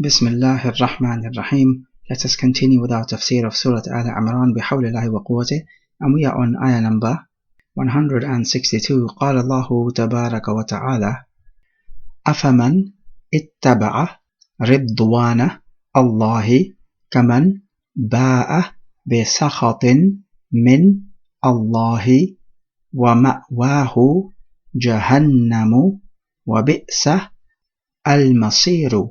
Bismillahir Rahmanir Rahim. Let us continue with our tafsir of Surah Aal-Imraan bihawlillahi wa quwwatih, and we are on ayah number 162. قال الله تبارك وتعالى أفمن اتبع رضوان الله كمن باء بسخط من الله ومأواه جهنم وبئس المصير.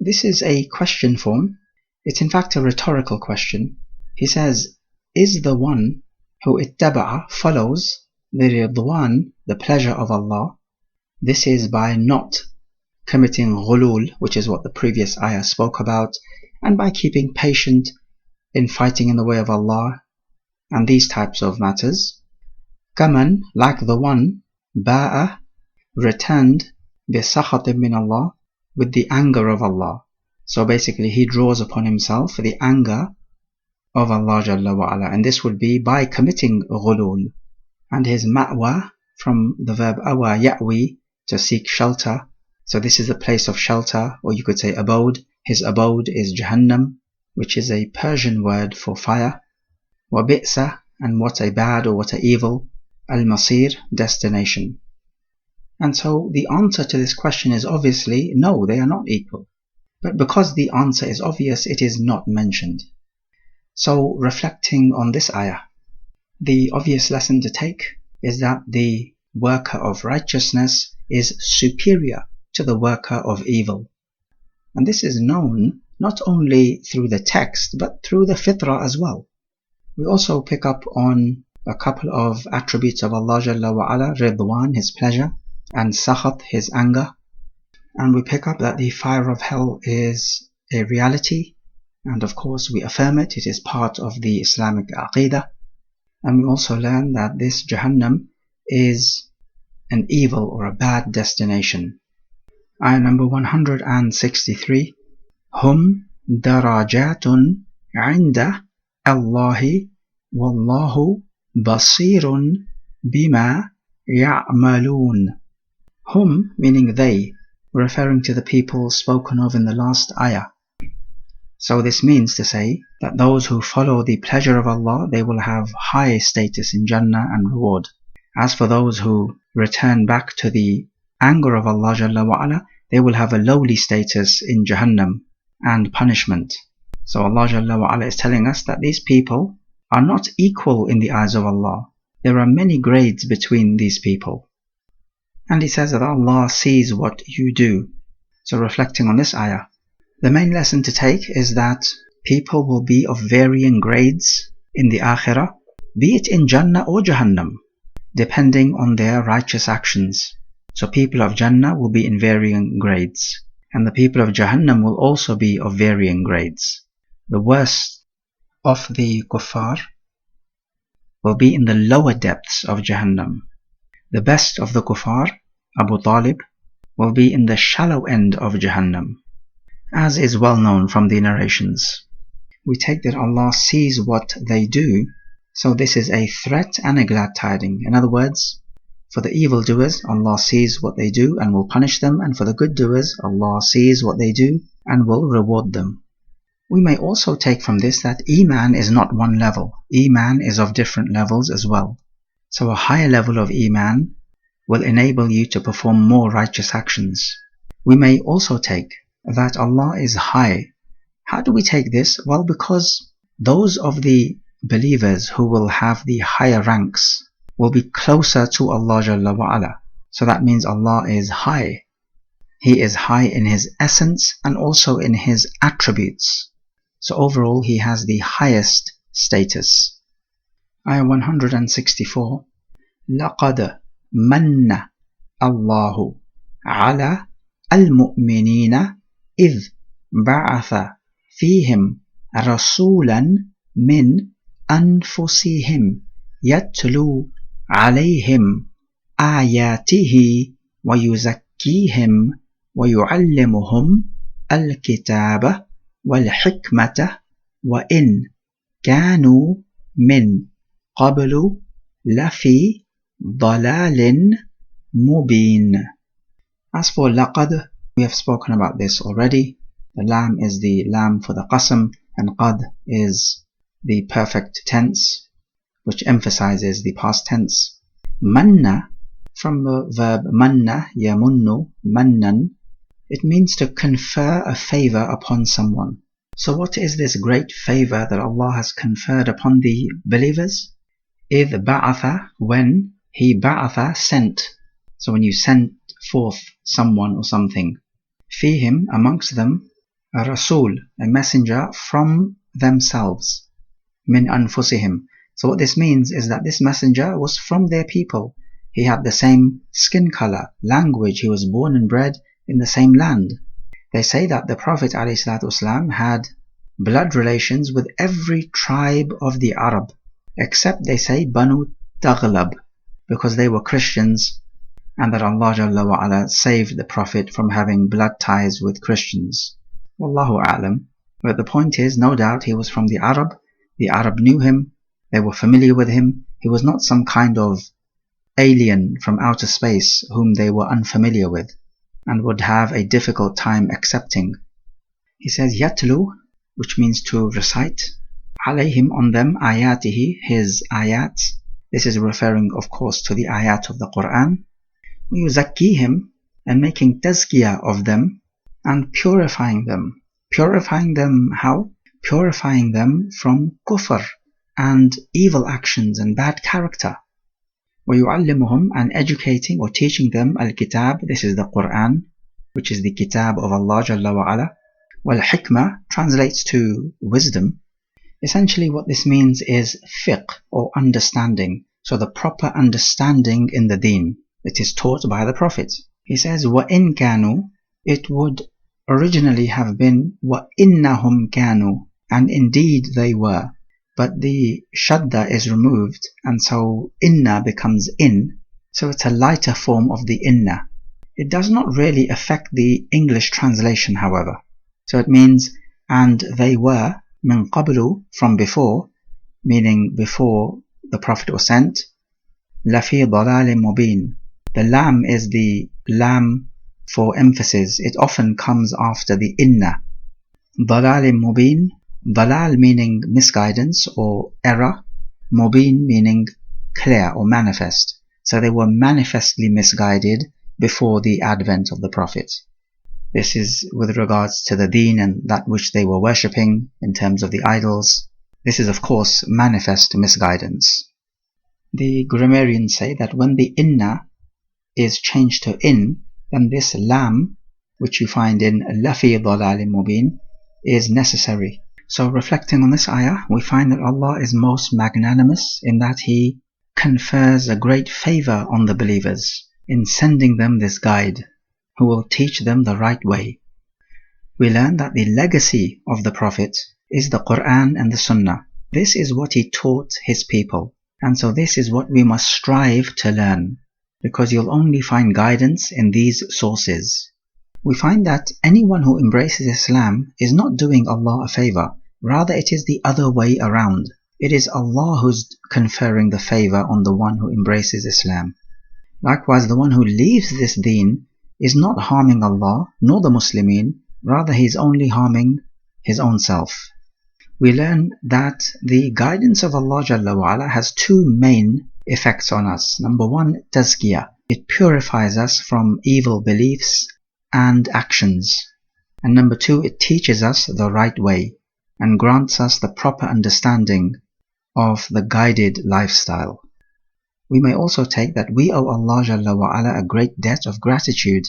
This is a question form. It's in fact a rhetorical question. He says, is the one who ittaba'a follows the ridwan, the pleasure of Allah, this is by not committing ghulul, which is what the previous ayah spoke about, and by keeping patient in fighting in the way of Allah and these types of matters. Kaman, like the one, ba'a, returned bi sakhatin min Allah, with the anger of Allah. So basically he draws upon himself the anger of Allah Jalla wa Ala, and this would be by committing ghulul. And his ma'wa, from the verb awa ya'wi, to seek shelter, so this is a place of shelter, or you could say abode. His abode is Jahannam, which is a Persian word for fire. Wa bi'sa, and what a bad or what a evil, al-masir, destination. And so the answer to this question is obviously no, they are not equal. But because the answer is obvious, it is not mentioned. So reflecting on this ayah, the obvious lesson to take is that the worker of righteousness is superior to the worker of evil. And this is known not only through the text, but through the fitrah as well. We also pick up on a couple of attributes of Allah Jalla wa Ala, Ridwan, His pleasure, and Sakhat, His anger. And we pick up that the fire of hell is a reality, and of course we affirm it, it is part of the Islamic Aqidah. And we also learn that this Jahannam is an evil or a bad destination. Ayah number 163. Hum darajatun 'inda Allahi wallahu basirun bima ya'malun. Hum, meaning they, referring to the people spoken of in the last ayah. So this means to say that those who follow the pleasure of Allah, they will have high status in Jannah and reward. As for those who return back to the anger of Allah Jalla wa Ala, they will have a lowly status in Jahannam and punishment. So Allah Jalla wa Ala is telling us that these people are not equal in the eyes of Allah. There are many grades between these people. And He says that Allah sees what you do. So reflecting on this ayah, the main lesson to take is that people will be of varying grades in the Akhirah, be it in Jannah or Jahannam, depending on their righteous actions. So people of Jannah will be in varying grades, and the people of Jahannam will also be of varying grades. The worst of the kuffar will be in the lower depths of Jahannam. The best of the kuffar, Abu Talib, will be in the shallow end of Jahannam, as is well known from the narrations. We take that Allah sees what they do, so this is a threat and a glad tiding. In other words, for the evildoers, Allah sees what they do and will punish them, and for the good doers, Allah sees what they do and will reward them. We may also take from this that Iman is not one level. Iman is of different levels as well. So a higher level of Iman will enable you to perform more righteous actions. We may also take that Allah is high. How do we take this? Well, because those of the believers who will have the higher ranks will be closer to Allah Jalla wa Ala. So that means Allah is high. He is high in His essence and also in His attributes. So overall He has the highest status. Ayah 164. لَقَدْ مَنَّ اللَّهُ عَلَى الْمُؤْمِنِينَ إِذْ بَعَثَ فِيهِمْ رَسُولًا مِّنْ أَنفُسِهِمْ يَتْلُو عَلَيْهِمْ آيَاتِهِ وَيُزَكِّيهِمْ وَيُعَلِّمُهُمْ الْكِتَابَ وَالْحِكْمَةَ وَإِنْ كَانُوا مِنْ قَبْلُ لَفِي ضَلَالٍ مُبِينٍ. As for laqad, we have spoken about this already. The lam is the lam for the qasam, and qad is the perfect tense, which emphasizes the past tense. Manna, from the verb manna, yamunnu, mannan, it means to confer a favor upon someone. So what is this great favor that Allah has conferred upon the believers? إِذْ بَعَثَ, when He ba'atha, sent. So when you send forth someone or something. فِيهِمْ, amongst them, a rasul, a messenger from themselves. مِنْ أَنفُسِهِمْ. So what this means is that this messenger was from their people. He had the same skin color, language, he was born and bred in the same land. They say that the Prophet ﷺ had blood relations with every tribe of the Arab, except, they say, Banu Taghlab, because they were Christians, and that Allah Jalla wa Ala saved the Prophet from having blood ties with Christians. Wallahu a'lam. But the point is, no doubt he was from the Arab knew him, they were familiar with him, he was not some kind of alien from outer space whom they were unfamiliar with and would have a difficult time accepting. He says, Yatlu, which means to recite, alayhim, on them, ayatihi, his ayat. This is referring, of course, to the ayat of the Quran. Yuzakkihim, and making tazkiyah of them, and purifying them. Purifying them how? Purifying them from kufr and evil actions and bad character. وَيُعَلِّمُهُمْ, and educating or teaching them al-kitab, this is the Quran, which is the kitab of Allah Jalla wa Ala. Wal-hikmah translates to wisdom. Essentially what this means is fiqh, or understanding. So the proper understanding in the deen. It is taught by the Prophet. He says, وَإِن كَانُوا, it would originally have been وَإِنَّهُمْ كَانُوا, and indeed they were. But the shadda is removed, and so inna becomes in, so it's a lighter form of the inna. It does not really affect the English translation, however. So it means, and they were, min qablu, from before, meaning before the Prophet was sent, lafi dalalin mubin. The lam is the lam for emphasis. It often comes after the inna. Dalalin mubin, dalal meaning misguidance or error, mubin meaning clear or manifest. So they were manifestly misguided before the advent of the Prophet. This is with regards to the deen and that which they were worshipping in terms of the idols. This is of course manifest misguidance. The grammarians say that when the inna is changed to in, then this lam, which you find in lafi dalalin mubin, is necessary. So reflecting on this ayah, we find that Allah is most magnanimous in that He confers a great favor on the believers in sending them this guide, who will teach them the right way. We learn that the legacy of the Prophet is the Quran and the Sunnah. This is what he taught his people, and so this is what we must strive to learn, because you'll only find guidance in these sources. We find that anyone who embraces Islam is not doing Allah a favor, rather it is the other way around. It is Allah who's conferring the favor on the one who embraces Islam. Likewise, the one who leaves this deen is not harming Allah nor the Muslimin, rather he is only harming his own self. We learn that the guidance of Allah Jalla wa Ala has two main effects on us. Number one, tazkiyah. It purifies us from evil beliefs and actions. And number two, it teaches us the right way and grants us the proper understanding of the guided lifestyle. We may also take that we owe Allah Jalla wa Ala a great debt of gratitude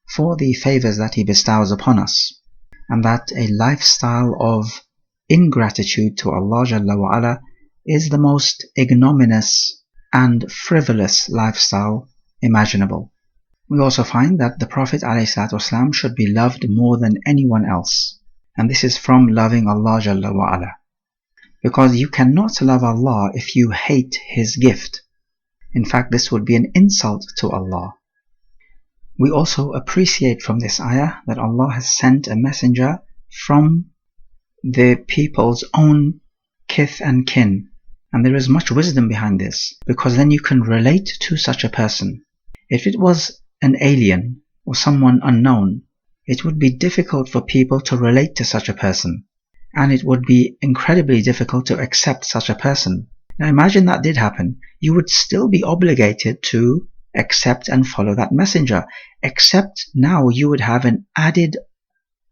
for the favors that He bestows upon us, and that a lifestyle of ingratitude to Allah Jalla wa Ala is the most ignominious and frivolous lifestyle imaginable. We also find that the Prophet ﷺ should be loved more than anyone else, and this is from loving Allah Jalla wa Ala, because you cannot love Allah if you hate His gift. In fact, this would be an insult to Allah. We also appreciate from this ayah that Allah has sent a messenger from the people's own kith and kin, and there is much wisdom behind this, because then you can relate to such a person. If it was an alien or someone unknown, it would be difficult for people to relate to such a person, and it would be incredibly difficult to accept such a person. Now imagine that did happen. You would still be obligated to accept and follow that messenger, except now you would have an added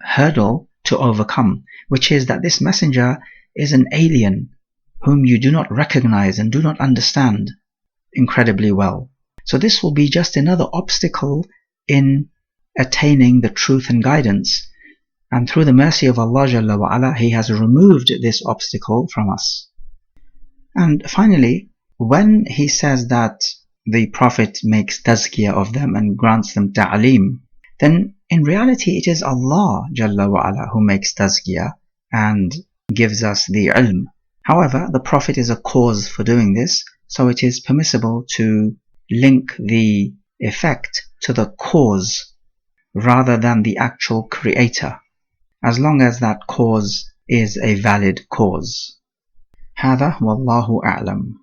hurdle to overcome, which is that this messenger is an alien whom you do not recognize and do not understand incredibly well. So this will be just another obstacle in attaining the truth and guidance. And through the mercy of Allah Jalla wa Ala, He has removed this obstacle from us. And finally, when He says that the Prophet makes tazkiyah of them and grants them ta'aleem, then in reality it is Allah Jalla wa Ala who makes tazkiyah and gives us the ilm. However, the Prophet is a cause for doing this, so it is permissible to link the effect to the cause rather than the actual creator, as long as that cause is a valid cause. هذا والله أعلم.